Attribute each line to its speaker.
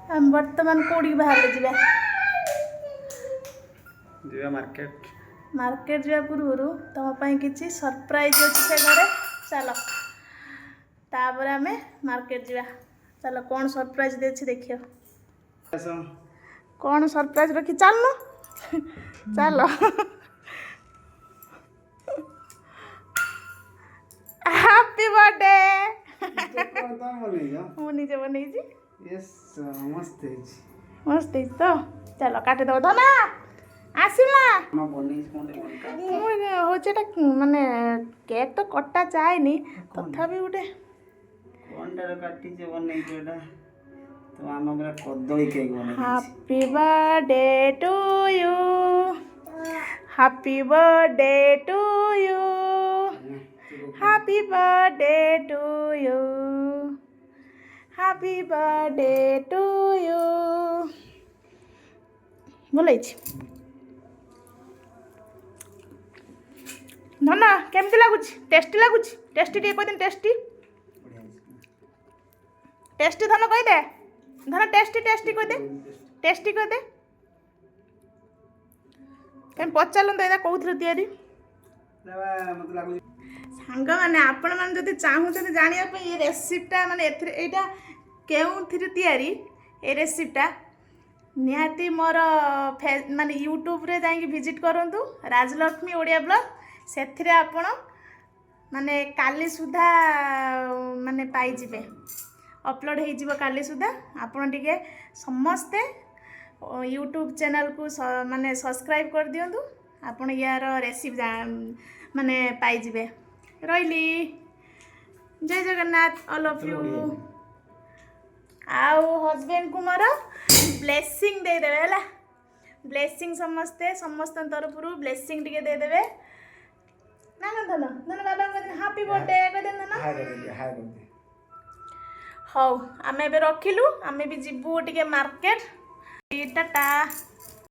Speaker 1: हम वर्तमान कोड़ी बाहर जीवा
Speaker 2: मार्केट
Speaker 1: मार्केट जा पूर्व तुम किसी सरप्राइज अच्छी से घरे चलो तापर आम मार्केट जीवा चलो कौन सरप्राइज देछि देखियो कौन सरप्राइज रखी चलो चलो हैप्पी बर्थडे मु निजे बनै
Speaker 2: मस्त
Speaker 1: मस्त तो चलो काटे दो धना आसिला होचे माने केक तो कटा जाएनी तथापि गोटे
Speaker 2: काटी बनै तो आम कदली केक बनै
Speaker 1: happy birthday to you happy birthday to you happy birthday to you happy birthday to you बोलै धना केमती लगुच टेस्टी लगुच टेस्टी टे कहदिन टेस्टी टेस्टी धन कह दे धन टेस्टी टेस्टी कह दे टेस्टी कह दे कहीं पचारूँ तो यहाँ कौन तैयारी सांग मैंने आपण मैंने जब चाहूँ जानापी ये रेसिपीटा माने एटा के तैयारी ए रेसिपीटा निहाती मोर माने यूट्यूब रे जाइए विजिट करूँ राजलक्ष्मी ओडिया ब्लॉग से आपण माने काली सुधा माने पाइबे अपलोड हो काली सुधा आपण टिके समस्ते यूट्यूब चैनल को माने सब्सक्राइब कर दियंतु आपण यार रेसिपी माने पाइबे रही जय जगन्नाथ ऑल ऑफ यू आउ हस्बैंड को मोर ब्लेसिंग दे देबे हला ब्लेसिंग समस्ते समस्त तरफ ब्लेसिंग टिके दे देबे ना ना धन धन बाबा को हैप्पी बर्थडे कह देन ना हौ आमे बे रखिलु आमे भी जिबू टिके मार्केट टाटा।